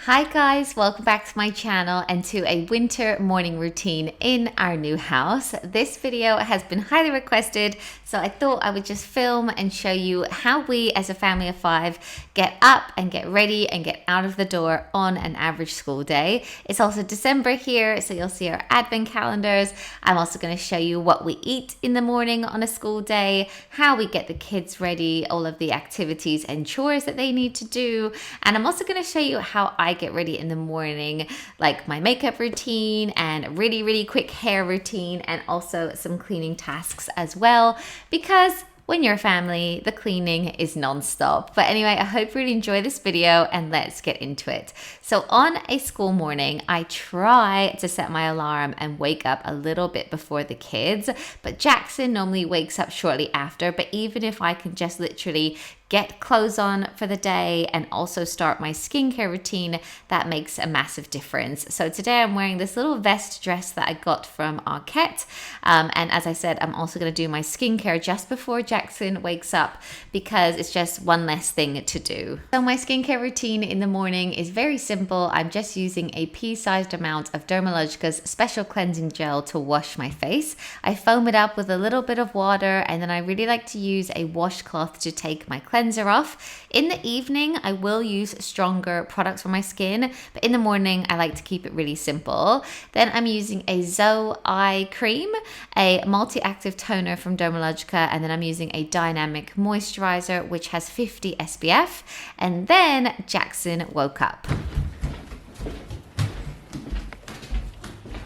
Hi guys, welcome back to my channel and to a winter morning routine in our new house. This video has been highly requested, so I thought I would just film and show you how we as a family of 5 get up and get ready and get out of the door on an average school day. It's also December here, so you'll see our advent calendars. I'm also going to show you what we eat in the morning on a school day, how we get the kids ready, all of the activities and chores that they need to do, and I'm also going to show you how I get ready in the morning, like my makeup routine and really quick hair routine, and also some cleaning tasks as well, because when you're a family, the cleaning is non-stop. But anyway, I hope you really enjoy this video and let's get into it. So on a school morning, I try to set my alarm and wake up a little bit before the kids, but Jackson normally wakes up shortly after. But even if I can just literally get clothes on for the day and also start my skincare routine, that makes a massive difference. So today I'm wearing this little vest dress that I got from Arquette. And as I said, I'm also going to do my skincare just before Jackson wakes up because it's just one less thing to do. So my skincare routine in the morning is very simple. I'm just using a pea-sized amount of Dermalogica's special cleansing gel to wash my face. I foam it up with a little bit of water, and then I really like to use a washcloth to take my cleanser off. In the evening, I will use stronger products for my skin, but in the morning, I like to keep it really simple. Then I'm using a Zoe Eye Cream, a multi-active toner from Dermalogica, and then I'm using a dynamic moisturizer, which has 50 SPF. And then Jackson woke up.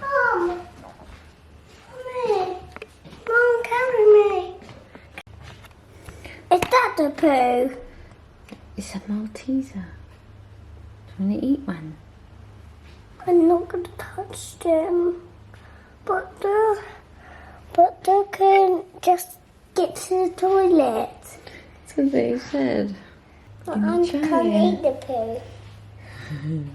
Mom, carry me. Is that the poo? It's a Malteser. Do you want to eat one? I'm not going to touch them. But they can just get to the toilet. That's what they said. But I can't eat the poo.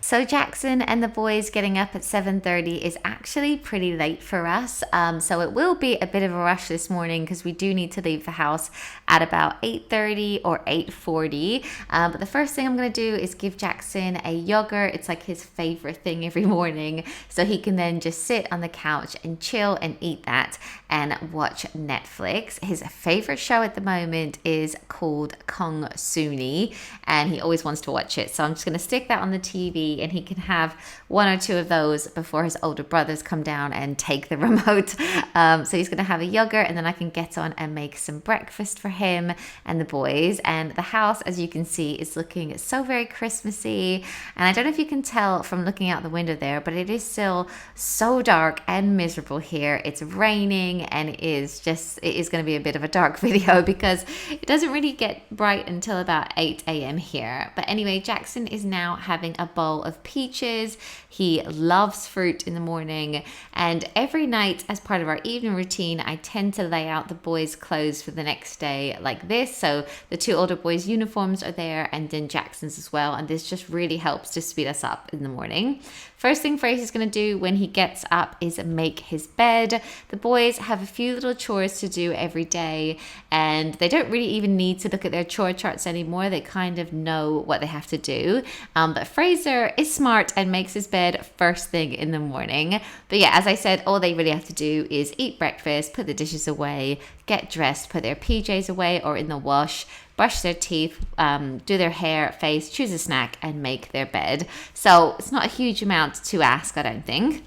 So Jackson and the boys getting up at 7:30 is actually pretty late for us. So it will be a bit of a rush this morning because we do need to leave the house at about 8:30 or 8:40. But the first thing I'm going to do is give Jackson a yogurt. It's like his favorite thing every morning. So he can then just sit on the couch and chill and eat that and watch Netflix. His favorite show at the moment is called Kong Suni, and he always wants to watch it. So I'm just going to stick that on the TV, and he can have 1 or 2 of those before his older brothers come down and take the remote. So he's going to have a yogurt, and then I can get on and make some breakfast for him and the boys. And the house, as you can see, is looking so very Christmassy. And I don't know if you can tell from looking out the window there, but it is still so dark and miserable here. It's raining, and it is going to be a bit of a dark video because it doesn't really get bright until about 8 a.m. here. But anyway, Jackson is now having a bowl of peaches. He loves fruit in the morning, and every night as part of our evening routine, I tend to lay out the boys' clothes for the next day like this. So the 2 older boys' uniforms are there, and then Jackson's as well, and this just really helps to speed us up in the morning. First thing Fraser's going to do when he gets up is make his bed. The boys have a few little chores to do every day, and they don't really even need to look at their chore charts anymore. They kind of know what they have to do. But Fraser is smart and makes his bed first thing in the morning. But yeah, as I said, all they really have to do is eat breakfast, put the dishes away, get dressed, put their PJs away or in the wash, brush their teeth, do their hair, face, choose a snack, and make their bed. So it's not a huge amount to ask, I don't think.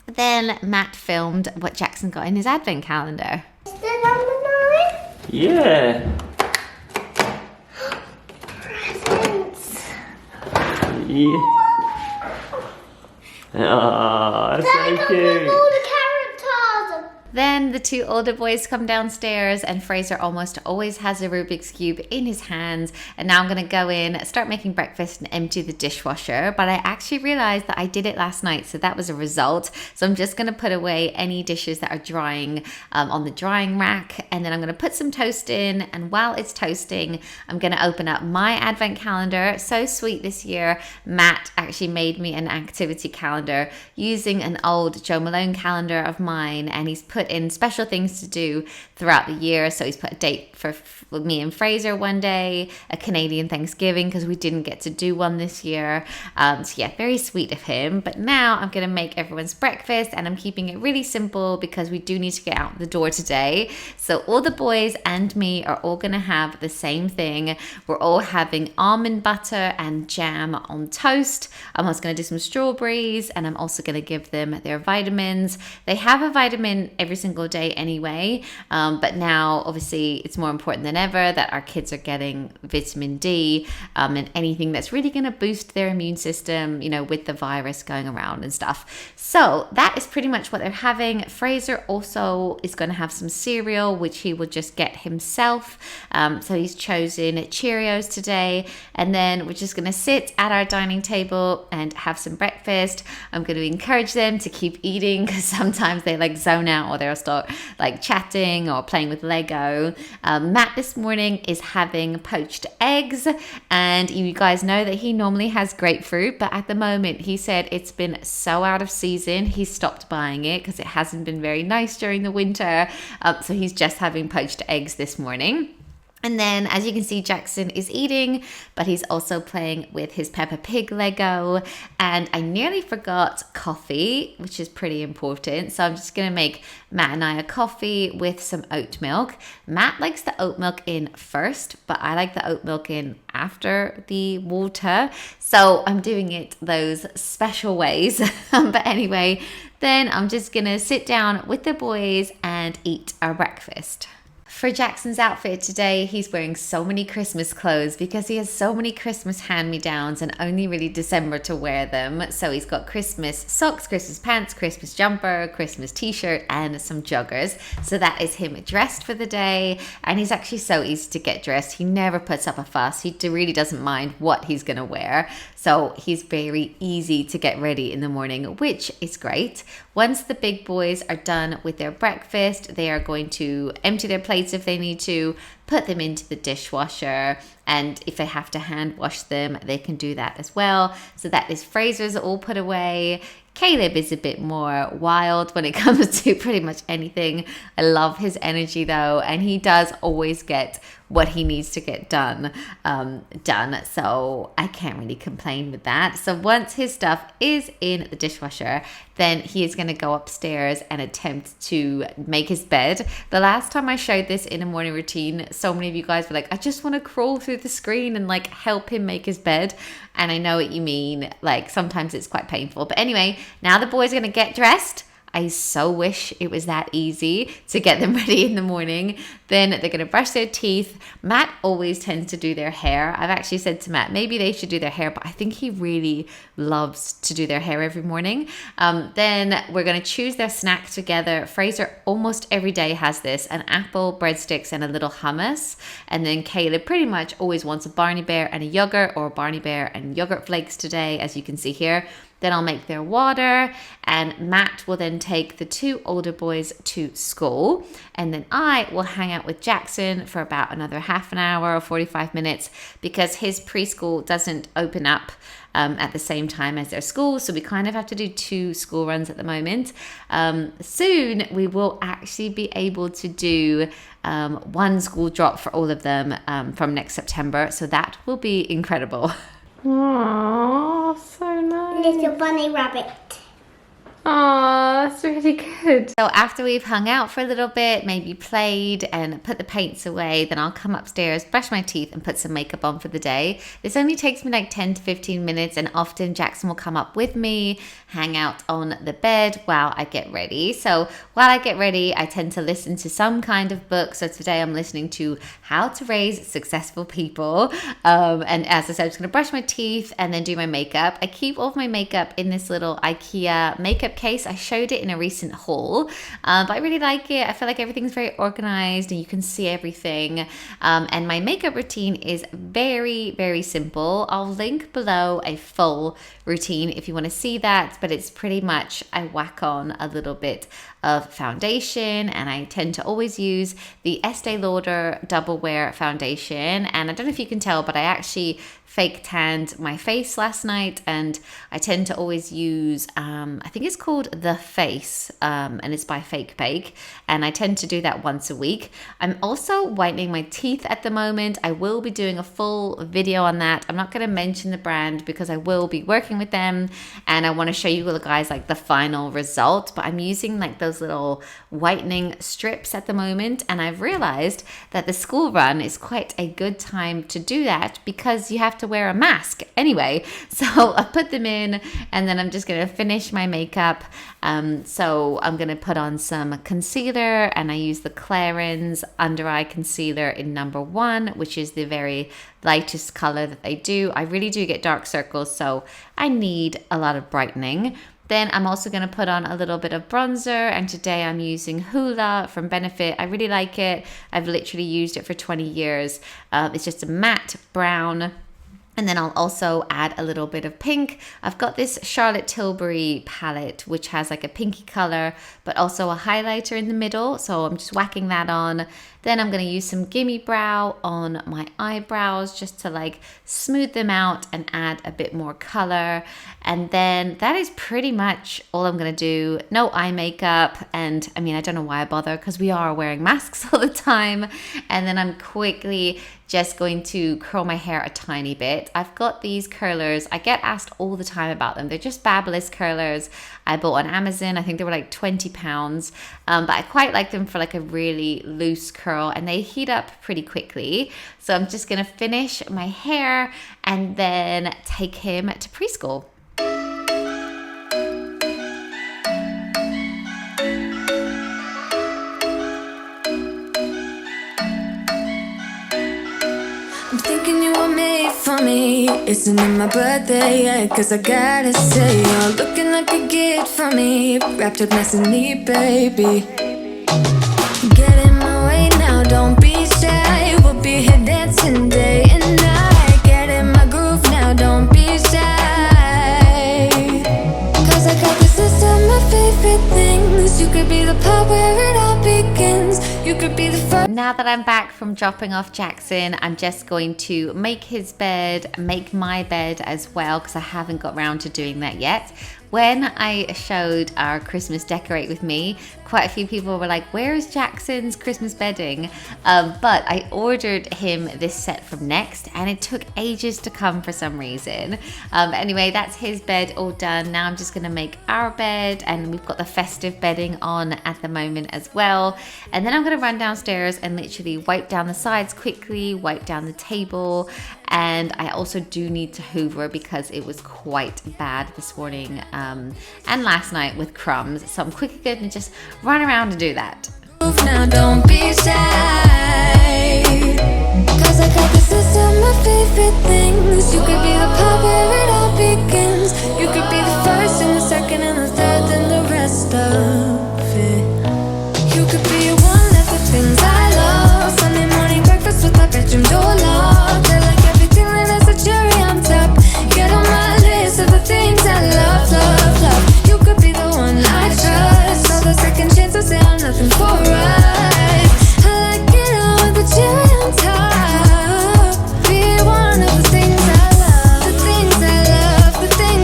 Then Matt filmed what Jackson got in his advent calendar. Is that number 9? Yeah. Presents. Yeah. Oh, that's so cute. All the characters. Then the 2 older boys come downstairs, and Fraser almost always has a Rubik's Cube in his hands. And now I'm going to go in, start making breakfast and empty the dishwasher. But I actually realized that I did it last night, so that was a result. So I'm just going to put away any dishes that are drying on the drying rack. And then I'm going to put some toast in. And while it's toasting, I'm going to open up my advent calendar. So sweet this year. Matt actually made me an activity calendar using an old Joe Malone calendar of mine. And he's put put in special things to do throughout the year. So he's put a date for me and Fraser one day, a Canadian Thanksgiving because we didn't get to do one this year. So yeah, very sweet of him. But now I'm going to make everyone's breakfast, and I'm keeping it really simple because we do need to get out the door today. So all the boys and me are all going to have the same thing. We're all having almond butter and jam on toast. I'm also going to do some strawberries, and I'm also going to give them their vitamins. They have a vitamin every single day anyway, but now obviously it's more important than ever that our kids are getting vitamin D and anything that's really going to boost their immune system, you know, with the virus going around and stuff. So that is pretty much what they're having. Fraser also is going to have some cereal, which he will just get himself. So he's chosen Cheerios today, and then we're just going to sit at our dining table and have some breakfast. I'm going to encourage them to keep eating because sometimes they like zone out, or they'll start like chatting or playing with Lego. Matt this morning is having poached eggs, and you guys know that he normally has grapefruit, but at the moment he said it's been so out of season he stopped buying it because it hasn't been very nice during the winter. So he's just having poached eggs this morning. And then, as you can see, Jackson is eating, but he's also playing with his Peppa Pig Lego. And I nearly forgot coffee, which is pretty important. So I'm just going to make Matt and I a coffee with some oat milk. Matt likes the oat milk in first, but I like the oat milk in after the water. So I'm doing it those special ways. But anyway, then I'm just going to sit down with the boys and eat our breakfast. For Jackson's outfit today, he's wearing so many Christmas clothes because he has so many Christmas hand-me-downs and only really December to wear them. So he's got Christmas socks, Christmas pants, Christmas jumper, Christmas t-shirt, and some joggers. So that is him dressed for the day. And he's actually so easy to get dressed. He never puts up a fuss. He really doesn't mind what he's going to wear. So he's very easy to get ready in the morning, which is great. Once the big boys are done with their breakfast, they are going to empty their plates if they need to, put them into the dishwasher, and if they have to hand wash them, they can do that as well. So that is Fraser's all put away. Caleb is a bit more wild when it comes to pretty much anything. I love his energy though, and he does always get what he needs to get done. So I can't really complain with that. So once his stuff is in the dishwasher, then he is going to go upstairs and attempt to make his bed. The last time I showed this in a morning routine, so many of you guys were like, I just want to crawl through the screen and like help him make his bed. And I know what you mean. Like sometimes it's quite painful. But anyway, now the boys are going to get dressed. I so wish it was that easy to get them ready in the morning. Then they're going to brush their teeth. Matt always tends to do their hair. I've actually said to Matt, maybe they should do their hair, but I think he really loves to do their hair every morning. Then we're going to choose their snack together. Fraser almost every day has this, an apple, breadsticks, and a little hummus. And then Caleb pretty much always wants a Barney Bear and a yogurt, or a Barney Bear and yogurt flakes today, as you can see here. Then I'll make their water, and Matt will then take the two older boys to school. And then I will hang out with Jackson for about another half an hour or 45 minutes because his preschool doesn't open up at the same time as their school. So we kind of have to do two school runs at the moment. Soon we will actually be able to do one school drop for all of them from next September. So that will be incredible. Aww, so nice. Little bunny rabbit. Aww, that's really good. So after we've hung out for a little bit, maybe played and put the paints away, then I'll come upstairs, brush my teeth and put some makeup on for the day. This only takes me like 10 to 15 minutes, and often Jackson will come up with me, hang out on the bed while I get ready. So while I get ready, I tend to listen to some kind of book. So today I'm listening to How to Raise Successful People. And as I said, I'm just going to brush my teeth and then do my makeup. I keep all of my makeup in this little IKEA makeup case. I showed it in a recent haul, but I really like it. I feel like everything's very organized and you can see everything. And my makeup routine is very, very simple. I'll link below a full routine if you want to see that, but it's pretty much I whack on a little bit of foundation, and I tend to always use the Estee Lauder Double Wear foundation. And I don't know if you can tell, but I actually fake tanned my face last night, and I tend to always use I think it's called The Face, and it's by Fake Bake, and I tend to do that once a week. I'm also whitening my teeth at the moment. I will be doing a full video on that. I'm not going to mention the brand because I will be working with them, and I want to show you guys like the final result, but I'm using like those little whitening strips at the moment, and I've realized that the school run is quite a good time to do that because you have to wear a mask anyway. So I put them in, and then I'm just going to finish my makeup. So I'm going to put on some concealer, and I use the Clarins under eye concealer in number 1, which is the very lightest color that they do. I really do get dark circles, so I need a lot of brightening. Then I'm also going to put on a little bit of bronzer, and today I'm using Hoola from Benefit. I really like it. I've literally used it for 20 years. It's just a matte brown. And then I'll also add a little bit of pink. I've got this Charlotte Tilbury palette, which has like a pinky color, but also a highlighter in the middle. So I'm just whacking that on. Then I'm going to use some Gimme Brow on my eyebrows just to like smooth them out and add a bit more color. And then that is pretty much all I'm going to do. No eye makeup. And I mean, I don't know why I bother because we are wearing masks all the time. And then I'm quickly just going to curl my hair a tiny bit. I've got these curlers. I get asked all the time about them. They're just fabulous curlers. I bought on Amazon. I think they were like £20. But I quite like them for like a really loose curl, and they heat up pretty quickly. So I'm just going to finish my hair and then take him to preschool. I'm thinking you were made for me. Isn't it my birthday yet? Cause I gotta say, you're looking like a gift for me, wrapped up nice and neat, baby. Get in my way now, don't be shy. We'll be here dancing day and night. Get in my groove now, don't be shy. Cause I got this list of my favorite things. You could be the part where it all begins. You could be the first. Now that I'm back from dropping off Jackson, I'm just going to make his bed, make my bed as well, because I haven't got around to doing that yet. When I showed our Christmas Decorate With Me, quite a few people were like, where is Jackson's Christmas bedding? But I ordered him this set from Next, and it took ages to come for some reason. Anyway, that's his bed all done. Now I'm just going to make our bed, and we've got the festive bedding on at the moment as well. And then I'm going to run downstairs and literally wipe down the sides quickly, wipe down the table. And I also do need to hoover because it was quite bad this morning and last night with crumbs. So I'm quickly going to just run around and do that. Now don't be shy. Cause I got this list of my favorite things. You could be the part where it all begins. You could be the first and the second and the third and the rest of it. You could be one of the things I love. Sunday morning breakfast with my bedroom door locked. I like everything that has a cherry on top. Get on my list of the things I love, love, love. You could be the one I trust. All the second chances say I'm nothing for us. I like it all with the cherry on top. Be one of the things I love, the things I love, the things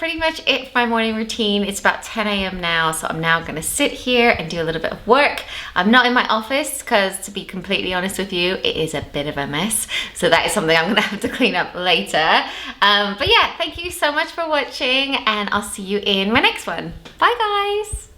pretty much it for my morning routine. It's about 10 a.m. now, so I'm now gonna sit here and do a little bit of work. I'm not in my office because, to be completely honest with you, it is a bit of a mess. So that is something I'm gonna have to clean up later. But yeah, thank you so much for watching, and I'll see you in my next one. Bye guys.